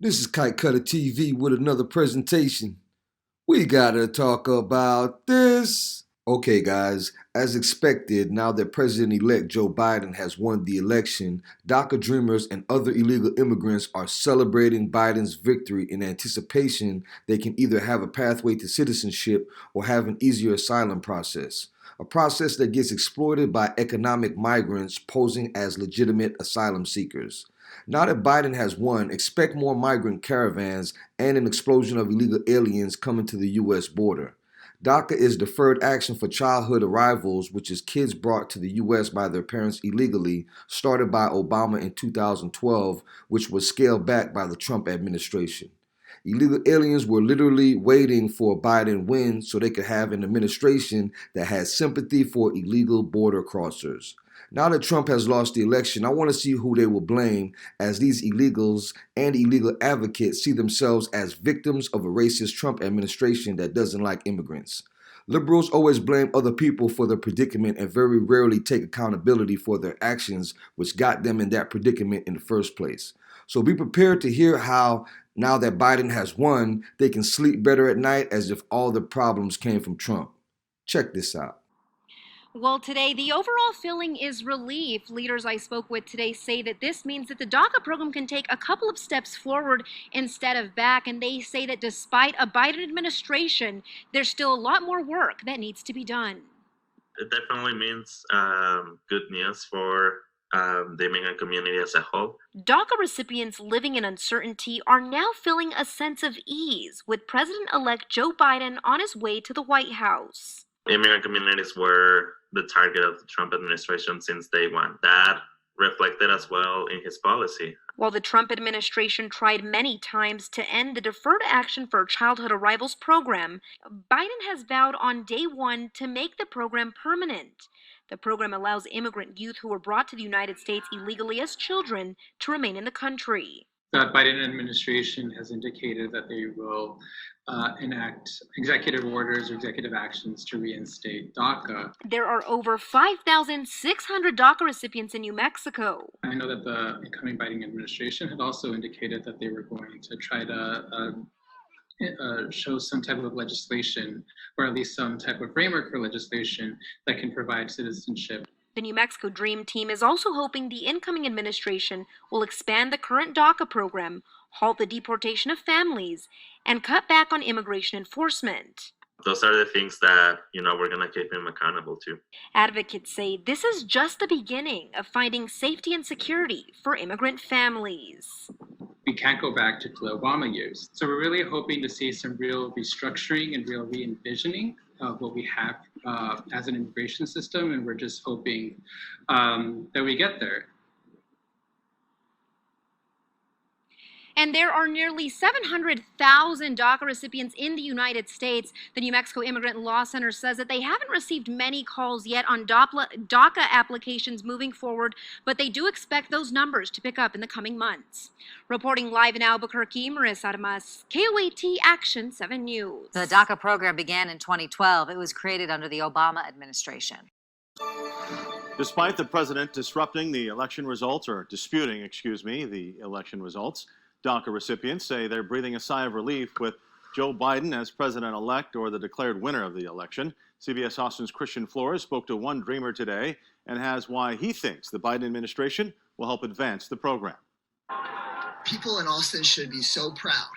This is Kite Cutter TV with another presentation. We gotta talk about this. Okay, guys, as expected, now that President-elect Joe Biden has won the election, DACA dreamers and other illegal immigrants are celebrating Biden's victory in anticipation they can either have a pathway to citizenship or have an easier asylum process. A process that gets exploited by economic migrants posing as legitimate asylum seekers. Now that Biden has won, expect more migrant caravans and an explosion of illegal aliens coming to the U.S. border. DACA is Deferred Action for Childhood Arrivals, which is kids brought to the U.S. by their parents illegally, started by Obama in 2012, which was scaled back by the Trump administration. Illegal aliens were literally waiting for a Biden win so they could have an administration that has sympathy for illegal border crossers. Now that Trump has lost the election, I want to see who they will blame, as these illegals and illegal advocates see themselves as victims of a racist Trump administration that doesn't like immigrants. Liberals always blame other people for their predicament and very rarely take accountability for their actions, which got them in that predicament in the first place. So be prepared to hear how, now that Biden has won, they can sleep better at night as if all the problems came from Trump. Check this out. Well, today, the overall feeling is relief. Leaders I spoke with today say that this means that the DACA program can take a couple of steps forward instead of back. And they say that despite a Biden administration, there's still a lot more work that needs to be done. It definitely means good news for the immigrant community as a whole. DACA recipients living in uncertainty are now feeling a sense of ease with President-elect Joe Biden on his way to the White House. Immigrant communities were the target of the Trump administration since day one. That reflected as well in his policy. While the Trump administration tried many times to end the Deferred Action for Childhood Arrivals program, Biden has vowed on day one to make the program permanent. The program allows immigrant youth who were brought to the United States illegally as children to remain in the country. The Biden administration has indicated that they will enact executive orders or executive actions to reinstate DACA. There are over 5,600 DACA recipients in New Mexico. I know that the incoming Biden administration had also indicated that they were going to try to show some type of legislation, or at least some type of framework for legislation that can provide citizenship. The New Mexico Dream Team is also hoping the incoming administration will expand the current DACA program, halt the deportation of families, and cut back on immigration enforcement. Those are the things that, we're going to keep him accountable to. Advocates say this is just the beginning of finding safety and security for immigrant families. We can't go back to the Obama years. So we're really hoping to see some real restructuring and real re-envisioning of what we have as an immigration system, and we're just hoping that we get there. And there are nearly 700,000 DACA recipients in the United States. The New Mexico Immigrant Law Center says that they haven't received many calls yet on DACA applications moving forward, but they do expect those numbers to pick up in the coming months. Reporting live in Albuquerque, Marissa Armas, KOAT Action 7 News. The DACA program began in 2012. It was created under the Obama administration. Despite the president disputing the election results, the election results, DACA recipients say they're breathing a sigh of relief with Joe Biden as president-elect or the declared winner of the election. CBS Austin's Christian Flores spoke to one dreamer today and has why he thinks the Biden administration will help advance the program. People in Austin should be so proud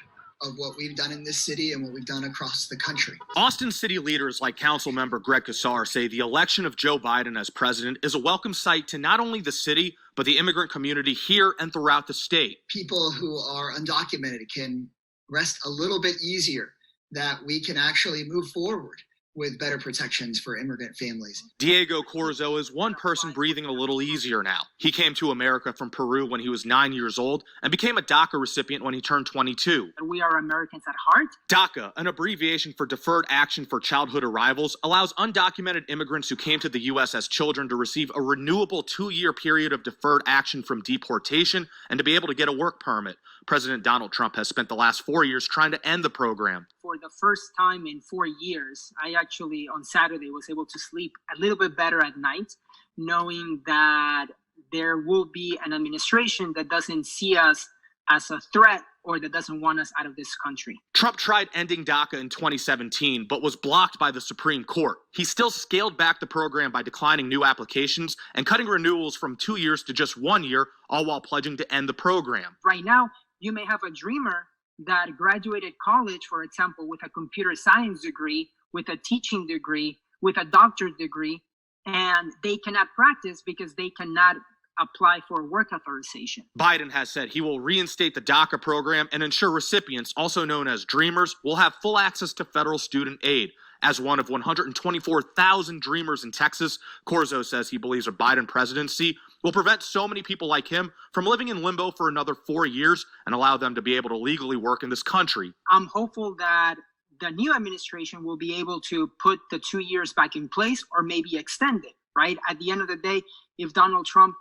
of what we've done in this city and what we've done across the country. Austin city leaders like council member Greg Casar say the election of Joe Biden as president is a welcome sight to not only the city, but the immigrant community here and throughout the state. People who are undocumented can rest a little bit easier that we can actually move forward with better protections for immigrant families. Diego Corzo is one person breathing a little easier now. He came to America from Peru when he was 9 years old and became a DACA recipient when he turned 22. We are Americans at heart. DACA, an abbreviation for Deferred Action for Childhood Arrivals, allows undocumented immigrants who came to the U.S. as children to receive a renewable 2-year period of deferred action from deportation and to be able to get a work permit. President Donald Trump has spent the last 4 years trying to end the program. For the first time in 4 years, I actually on Saturday was able to sleep a little bit better at night, knowing that there will be an administration that doesn't see us as a threat or that doesn't want us out of this country. Trump tried ending DACA in 2017, but was blocked by the Supreme Court. He still scaled back the program by declining new applications and cutting renewals from 2 years to just 1 year, all while pledging to end the program. Right now, you may have a dreamer that graduated college, for example, with a computer science degree, with a teaching degree, with a doctorate degree, and they cannot practice because they cannot apply for work authorization. Biden has said he will reinstate the DACA program and ensure recipients, also known as Dreamers, will have full access to federal student aid. As one of 124,000 Dreamers in Texas, Corzo says he believes a Biden presidency will prevent so many people like him from living in limbo for another 4 years and allow them to be able to legally work in this country. I'm hopeful that the new administration will be able to put the 2 years back in place or maybe extend it, right? At the end of the day, if Donald Trump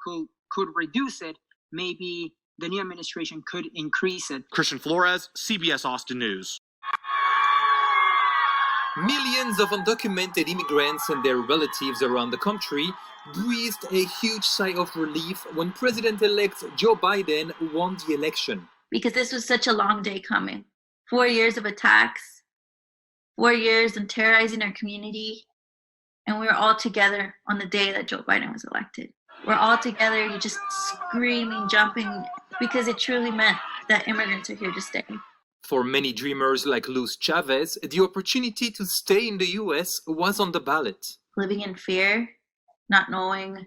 could reduce it, maybe the new administration could increase it. Christian Flores, CBS Austin News. Millions of undocumented immigrants and their relatives around the country breathed a huge sigh of relief when President-elect Joe Biden won the election. Because this was such a long day coming. 4 years of attacks, 4 years of terrorizing our community, and we were all together on the day that Joe Biden was elected. We're all together, you're just screaming, jumping, because it truly meant that immigrants are here to stay. For many dreamers like Luz Chavez, the opportunity to stay in the U.S. was on the ballot. Living in fear, not knowing,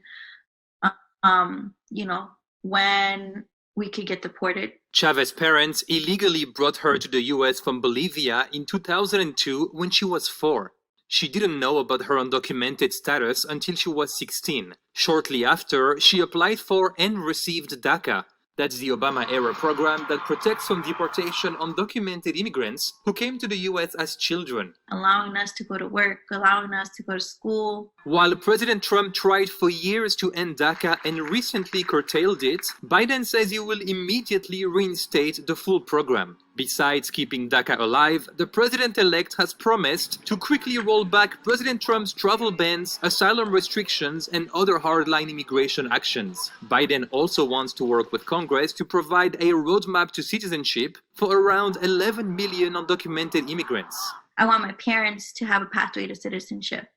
when we could get deported. Chavez's parents illegally brought her to the U.S. from Bolivia in 2002 when she was 4. She didn't know about her undocumented status until she was 16. Shortly after, she applied for and received DACA. That's the Obama-era program that protects from deportation undocumented immigrants who came to the U.S. as children. Allowing us to go to work, allowing us to go to school. While President Trump tried for years to end DACA and recently curtailed it, Biden says he will immediately reinstate the full program. Besides keeping DACA alive, the president-elect has promised to quickly roll back President Trump's travel bans, asylum restrictions, and other hardline immigration actions. Biden also wants to work with Congress to provide a roadmap to citizenship for around 11 million undocumented immigrants. I want my parents to have a pathway to citizenship.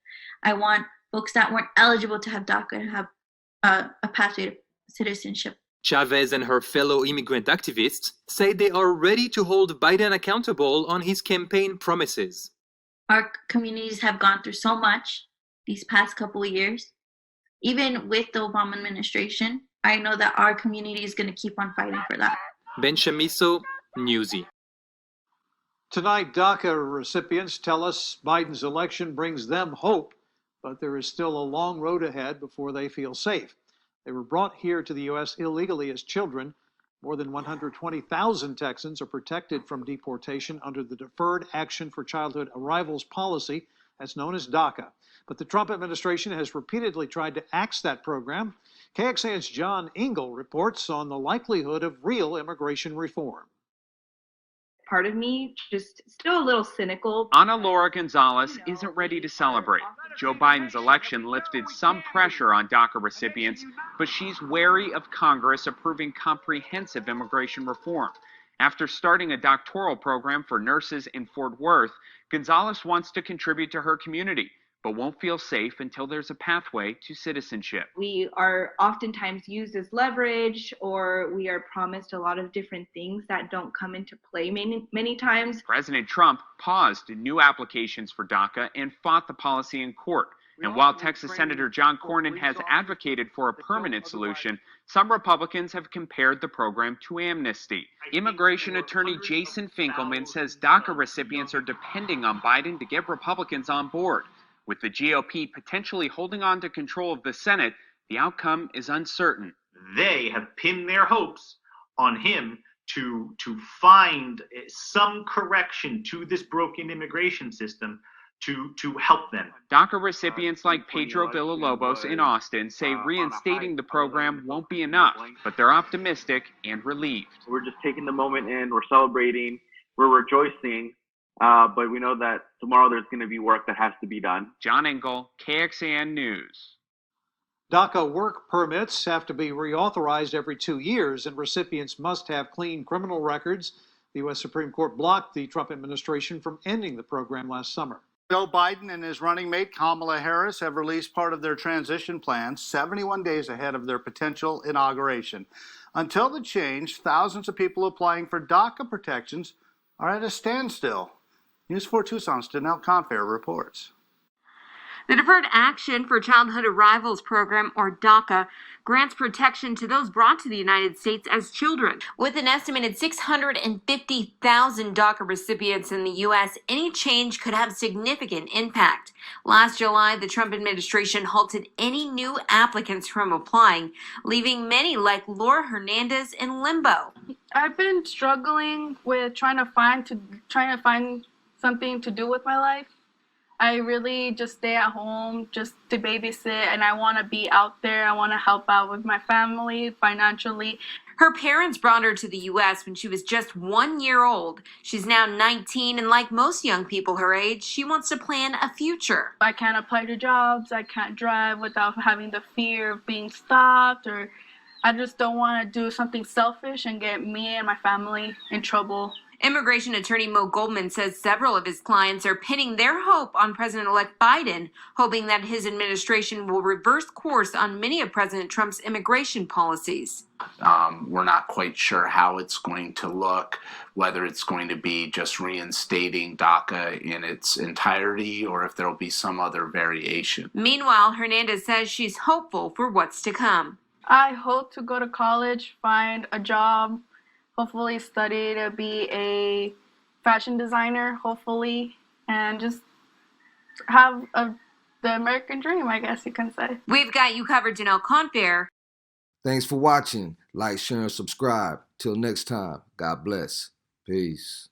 I want folks that weren't eligible to have DACA to have a pathway to citizenship. Chavez and her fellow immigrant activists say they are ready to hold Biden accountable on his campaign promises. Our communities have gone through so much these past couple of years. Even with the Obama administration, I know that our community is going to keep on fighting for that. Ben Chamiso, Newsy. Tonight, DACA recipients tell us Biden's election brings them hope, but there is still a long road ahead before they feel safe. They were brought here to the U.S. illegally as children. More than 120,000 Texans are protected from deportation under the Deferred Action for Childhood Arrivals policy, that's known as DACA. But the Trump administration has repeatedly tried to axe that program. KXAN's John Engel reports on the likelihood of real immigration reform. Part of me just still a little cynical. Ana Laura Gonzalez isn't ready to celebrate. Joe Biden's election lifted some pressure on DACA recipients, but she's wary of Congress approving comprehensive immigration reform. After starting a doctoral program for nurses in Fort Worth, Gonzalez wants to contribute to her community, but won't feel safe until there's a pathway to citizenship. We are oftentimes used as leverage, or we are promised a lot of different things that don't come into play many times. President Trump paused new applications for DACA and fought the policy in court. And while Texas Senator John Cornyn has advocated for a permanent solution, some Republicans have compared the program to amnesty. Immigration attorney Jason Finkelman says DACA recipients are depending on Biden to get Republicans on board. With the GOP potentially holding on to control of the Senate, the outcome is uncertain. They have pinned their hopes on him to find some correction to this broken immigration system to help them. DACA recipients like Pedro Villalobos in Austin say reinstating the program won't be enough, but they're optimistic and relieved. We're just taking the moment in, we're celebrating, we're rejoicing. But we know that tomorrow there's going to be work that has to be done. John Engel, KXAN News. DACA work permits have to be reauthorized every 2 years, and recipients must have clean criminal records. The U.S. Supreme Court blocked the Trump administration from ending the program last summer. Joe Biden and his running mate Kamala Harris have released part of their transition plan 71 days ahead of their potential inauguration. Until the change, thousands of people applying for DACA protections are at a standstill. News 4 Tucson's Daniela Ofelia reports. The Deferred Action for Childhood Arrivals program, or DACA, grants protection to those brought to the United States as children. With an estimated 650,000 DACA recipients in the U.S., any change could have significant impact. Last July, the Trump administration halted any new applicants from applying, leaving many like Laura Hernandez in limbo. I've been struggling with trying to find something to do with my life. I really just stay at home just to babysit, and I want to be out there. I want to help out with my family financially. Her parents brought her to the U.S. when she was just 1 year old. She's now 19, and like most young people her age, she wants to plan a future. I can't apply to jobs. I can't drive without having the fear of being stopped, or I just don't want to do something selfish and get me and my family in trouble. Immigration attorney Mo Goldman says several of his clients are pinning their hope on President-elect Biden, hoping that his administration will reverse course on many of President Trump's immigration policies. We're not quite sure how it's going to look, whether it's going to be just reinstating DACA in its entirety or if there will be some other variation. Meanwhile, Hernandez says she's hopeful for what's to come. I hope to go to college, find a job, hopefully study to be a fashion designer, hopefully, and just have the American dream, I guess you can say. We've got you covered, Daniela Ofelia. Thanks for watching. Like, share, and subscribe. Till next time, God bless. Peace.